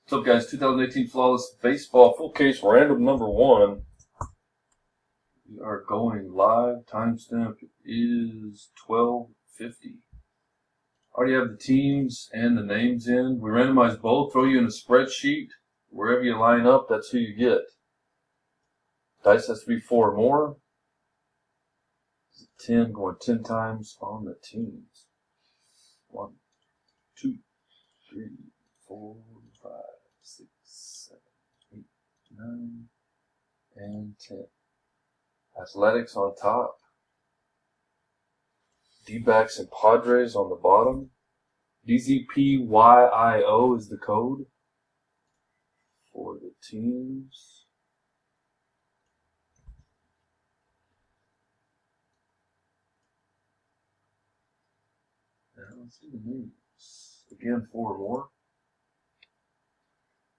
What's up, guys? 2018 Flawless Baseball Full Case Random number 1. We are going live. Timestamp is 12:50. Already have the teams and the names in. We randomize both, throw you in a spreadsheet. Wherever you line up, that's who you get. Dice has to be 4 or more. 10 going 10 times on the teams. 1, 2, 3, 4, 5, 6, 7, 8, 9, and 10. Athletics on top. D-backs and Padres on the bottom. DZPYIO is the code for the teams. Now let's see the names. Again, 4 or more.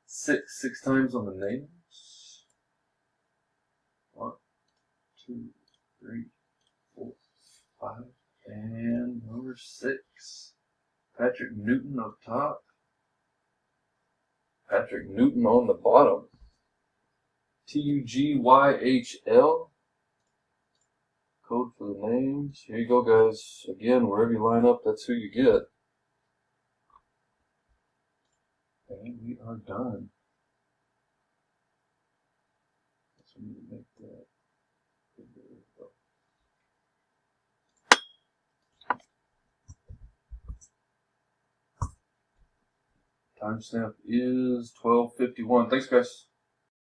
6 times on the names. 1, 2, 3, 4, 5, and number 6. Patrick Newton up top. Patrick Newton on the bottom. TUGYHL. Code for the names. Here you go, guys. Again, wherever you line up, that's who you get. And we are done. So we need to make that. There we go. Timestamp is 12:51. Thanks, guys.